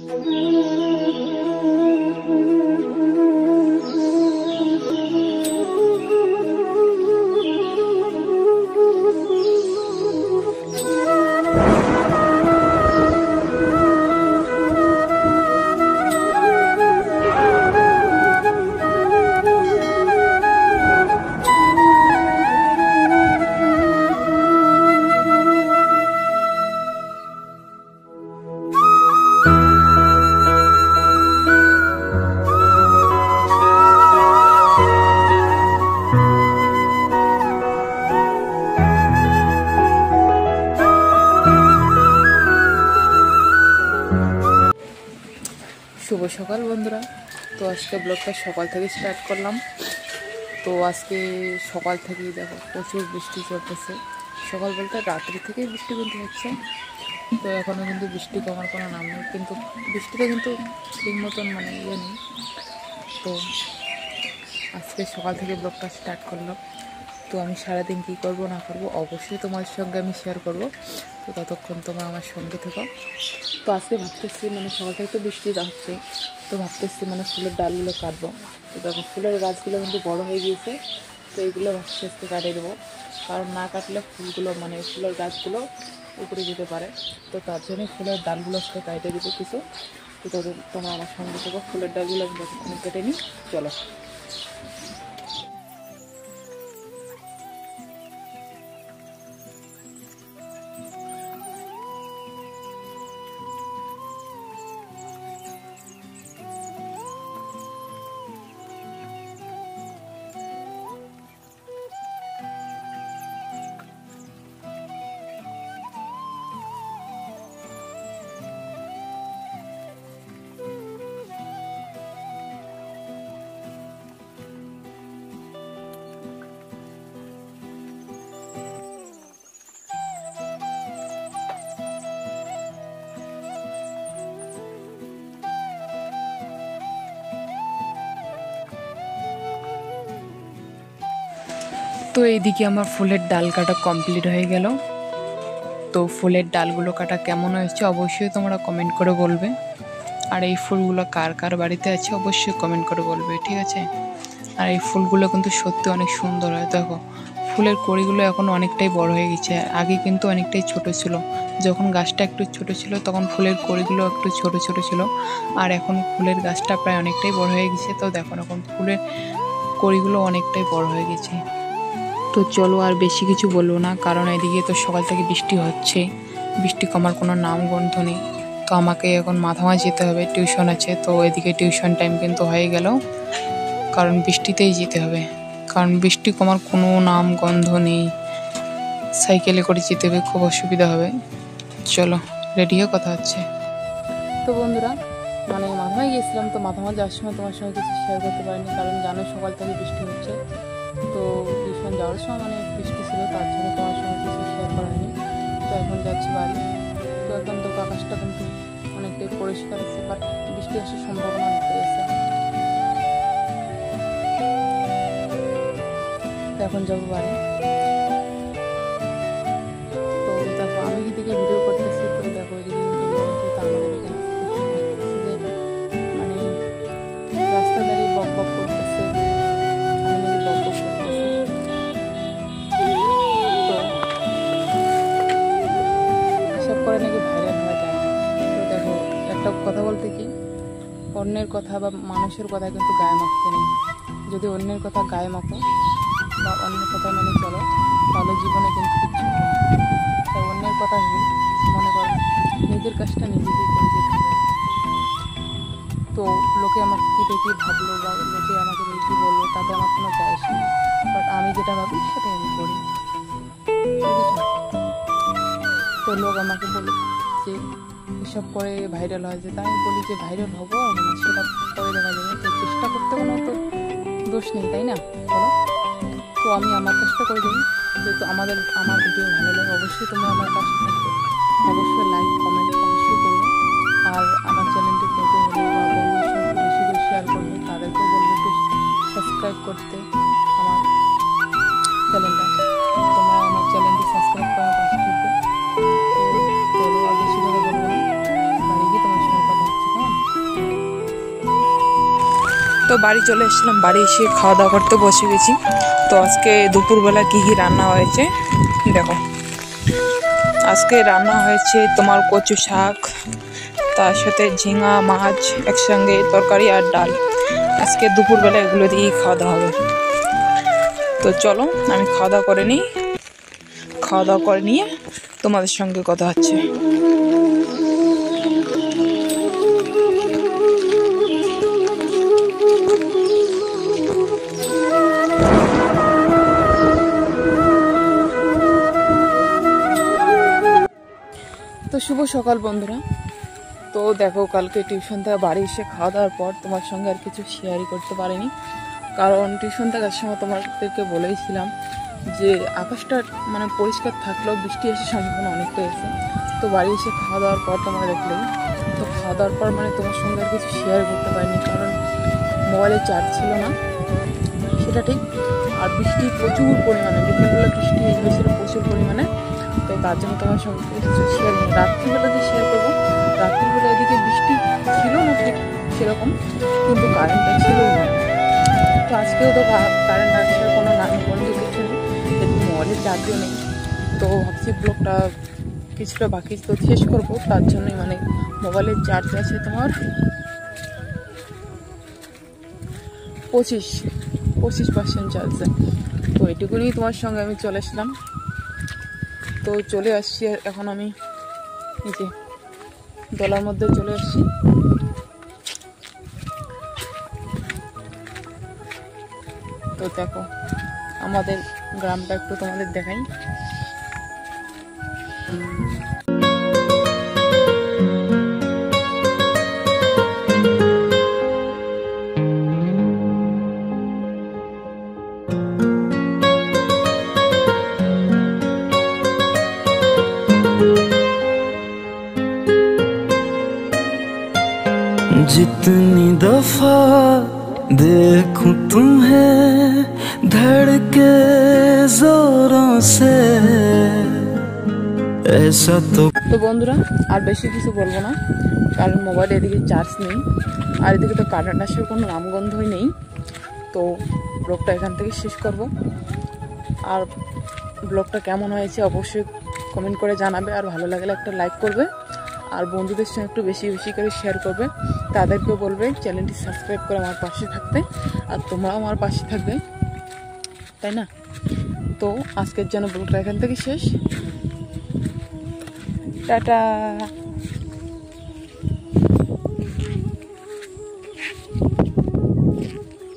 শুভ সকাল বন্ধুরা। তো আজকে ব্লগটা সকাল থেকে স্টার্ট করলাম। তো আজকে সকাল থেকেই দেখো প্রচুর বৃষ্টি চলতেছে। সকাল বলতে রাত্রি থেকেই বৃষ্টি কিন্তু হচ্ছে। তো এখনও কিন্তু বৃষ্টি কমার কোনো নাম নেই, কিন্তু বৃষ্টিতে কিন্তু ঠিক মতন মানে ইয়ে নেই। তো আজকে সকাল থেকে ব্লগটা স্টার্ট করলাম। তো আমি সারাদিন কী করবো না করবো অবশ্যই তোমার সঙ্গে আমি শেয়ার করব। তো ততক্ষণ তোমরা আমার সঙ্গে থেকো। তো আজকে ভাবতেছি মানে সকাল থেকে তো বৃষ্টি হচ্ছে, তো ভাবতেছি মানে ফুলের ডালগুলো কাটবো। তো দেখো ফুলের গাছগুলো কিন্তু বড় হয়ে গিয়েছে। তো এইগুলো ভাবছি আজকে কাটিয়ে দেবো, কারণ না কাটলে ফুলগুলো মানে ফুলের গাছগুলো উপরে যেতে পারে। তো তার জন্যই ফুলের ডালগুলো আজকে কাটিয়ে দেবো কিছু। তো তোমরা আমার সঙ্গে থেকো। ফুলের ডালগুলো আমি যতক্ষণ কেটে নিই, চলো। তো এইদিকে আমার ফুলের ডাল কাটা কমপ্লিট হয়ে গেল। তো ফুলের ডালগুলো কাটা কেমন হয়েছে অবশ্যই তোমরা কমেন্ট করে বলবে। আর এই ফুলগুলো কার কার বাড়িতে আছে অবশ্যই কমেন্ট করে বলবে, ঠিক আছে? আর এই ফুলগুলো কিন্তু সত্যি অনেক সুন্দর হয়। দেখো ফুলের কড়িগুলো এখন অনেকটাই বড় হয়ে গেছে, আগে কিন্তু অনেকটাই ছোট ছিল। যখন গাছটা একটু ছোট ছিল তখন ফুলের কড়িগুলো একটু ছোট ছোট ছিল, আর এখন ফুলের গাছটা প্রায় অনেকটাই বড় হয়ে গেছে। তো দেখো এখন ফুলের কড়িগুলো অনেকটাই বড় হয়ে গেছে। তো চলো আর বেশি কিছু বলবো না, কারণ এদিকে তো সকাল থেকে বৃষ্টি হচ্ছে, বৃষ্টি কমার কোনো নাম গন্ধ নেই। তো আমাকে এখন মাথামায় যেতে হবে, টিউশন আছে। তো এদিকে টিউশন টাইম কিন্তু হয়ে গেল, কারণ বৃষ্টিতেই যেতে হবে, কারণ বৃষ্টি কমার কোনো নাম গন্ধ নেই। সাইকেলে করে যেতে হবে, খুব অসুবিধা হবে। চলো রেডি হয়ে কথা হচ্ছে। তো বন্ধুরা মানে মাথামায় গিয়েছিলাম, তো মাথামায় যাওয়ার সময় তোমার সঙ্গে কিছু শেয়ার করতে পারিনি, কারণ জানো সকাল থেকে বৃষ্টি হচ্ছে। তো টিউশন যাওয়ার সময় মানে বৃষ্টি ছিল, তার জন্য তোমার সঙ্গে কিছু শেয়ার করা হয়নি। তো এখন যাচ্ছি বাড়ি। তো এখন তো আকাশটা কিন্তু অনেকটাই পরিষ্কার আছে, বাট বৃষ্টি আসার সম্ভাবনা অনেকটাই আছে। তো এখন যাবো বাড়ি। তো দেখো আমি এদিকে ভিডিও করতেছি, তো দেখো এদিকে কিন্তু আমাদের এখানে মানে রাস্তা দাঁড়িয়ে বক বক করতেছে, আমি নাকি বক বক করতেছি। এসব করে নাকি ভাইরাল হওয়া যায় না। তো দেখো একটা কথা বলতে কি, অন্যের কথা বা মানুষের কথা কিন্তু গায়ে মাখতে নেই। যদি অন্যের কথা গায়ে মাখো বা অন্যের কথা মেনে চলো, তাহলে জীবনে কিন্তু কিচ্ছু হবে না। তাই অন্যের কথা মনে করো নিজের কাজটা নিজেকেই করে যেতে হবে। তো লোকে আমাকে কী দেখি ভাবলো বা লোকে আমাকে দেখি বললো, তাতে আমার কোনো যায় আসে না। বাট আমি যেটা ভাবি সেটাই আমি করি, বুঝেছো? তো লোক আমাকে বলে যে এসব করে ভাইরাল হয়, যে তাই বলি যে ভাইরাল হবো মানে সেটা করে দেখা যাবে। তো চেষ্টা করতে কোনো তো দোষ নেই, তাই না বলো? তো আমি আমার কাজটা করে দিই। যেহেতু আমার ভিডিও ভালো লাগে অবশ্যই তোমরা আমার পাশে থাকবে, অবশ্যই লাইক কমেন্ট অবশ্যই করবে। আর আমার চ্যানেলটি নতুন হলে বা বন্ধুদের সঙ্গে বেশি করে শেয়ার করবে, তাদেরকেও বলবে একটু সাবস্ক্রাইব করতে আমার চ্যানেলটা। তোমরা আমার চ্যানেলটি সাবস্ক্রাইব করার পাশে থাকবে। তো চলো আর বেশি করে বলবো না, বাড়ি গিয়ে তোমার সঙ্গে কথা হচ্ছে। তো বাড়ি চলে এসেছিলাম, বাড়ি এসে খাওয়া দাওয়া করতে বসে গেছি। তো আজকে দুপুরবেলা কী কী রান্না হয়েছে দেখো। আজকে রান্না হয়েছে তোমার কচু শাক, তার সাথে ঝিঙা মাছ একসঙ্গে তরকারি আর ডাল। আজকে দুপুরবেলা এগুলো দিয়েই খাওয়া দাওয়া হবে। তো চলো আমি খাওয়া দাওয়া করে নিই, খাওয়া দাওয়া করে নিয়ে তোমাদের সঙ্গে কথা হচ্ছে। তো শুভ সকাল বন্ধুরা। তো দেখো কালকে টিউশন থেকে বাড়ি এসে খাওয়া দাওয়ার পর তোমার সঙ্গে আর কিছু শেয়ারই করতে পারিনি, কারণ টিউশন থেকে আসার সময় তোমাদেরকে বলেইছিলাম যে আকাশটা মানে পরিষ্কার থাকলেও বৃষ্টি এসে সম্ভাবনা অনেকটা এসে। তো বাড়ি এসে খাওয়া দাওয়ার পর তোমরা দেখলেই, তো খাওয়া দাওয়ার পর মানে তোমার সঙ্গে আর কিছু শেয়ার করতে পারিনি, কারণ মোবাইলে চার্জ ছিল না, সেটা ঠিক। আর বৃষ্টি প্রচুর পরিমাণে, বিকেলবেলা বৃষ্টি হয়েছিল প্রচুর পরিমাণে। তো তার জন্য তোমার সঙ্গে কিছু শেয়ার নেই। রাত্রিবেলা যে শেয়ার করবো, রাত্রিবেলা এদিকে বৃষ্টি ছিল না ঠিক সেরকম, কিন্তু কারেন্টটা ছিলই না। তো আজকেও তো কারেন্ট আসার কোনো নামগন্ধ কিছু নেই, এদিকে মোবাইলের চার্জও নেই। তো ভাবছি ব্লগটা কিছুটা বাকি তো শেষ করবো, তার জন্যই মানে মোবাইলের চার্জ আছে তোমার 25% চার্জ। তো এটুকুনি তোমার সঙ্গে আমি চলে আসলাম। তো চলে আসছি এখন আমি এই যে দলার মধ্যে চলে আসছি। তো দেখো আমাদের গ্রামটা একটু তোমাদের দেখাই। जितनी दफा देखूं तुम्हें धड़के जोरों से ऐसा तो বন্ধুরা আর বেশি কিছু বলবো না, কারণ মোবাইলে এদিকে চার্জ নেই, আর এদিকে তো কারেন্ট আসার কোনো নামগন্ধই নেই। তো ব্লগটা এখান থেকে শেষ করব। আর ব্লগটা কেমন হয়েছে অবশ্যই কমেন্ট করে জানাবে, আর ভালো লাগলে একটা লাইক করবে, আর বন্ধুদের সঙ্গে একটু বেশি বেশি করে শেয়ার করবে। তাদেরকেও বলবে চ্যানেলটি সাবস্ক্রাইব করে আমার পাশে থাকতে, আর তোমরাও আমার পাশে থাকবে, তাই না? তো আজকের জন্য ব্লগটা এখান থেকে শেষ। টাটা।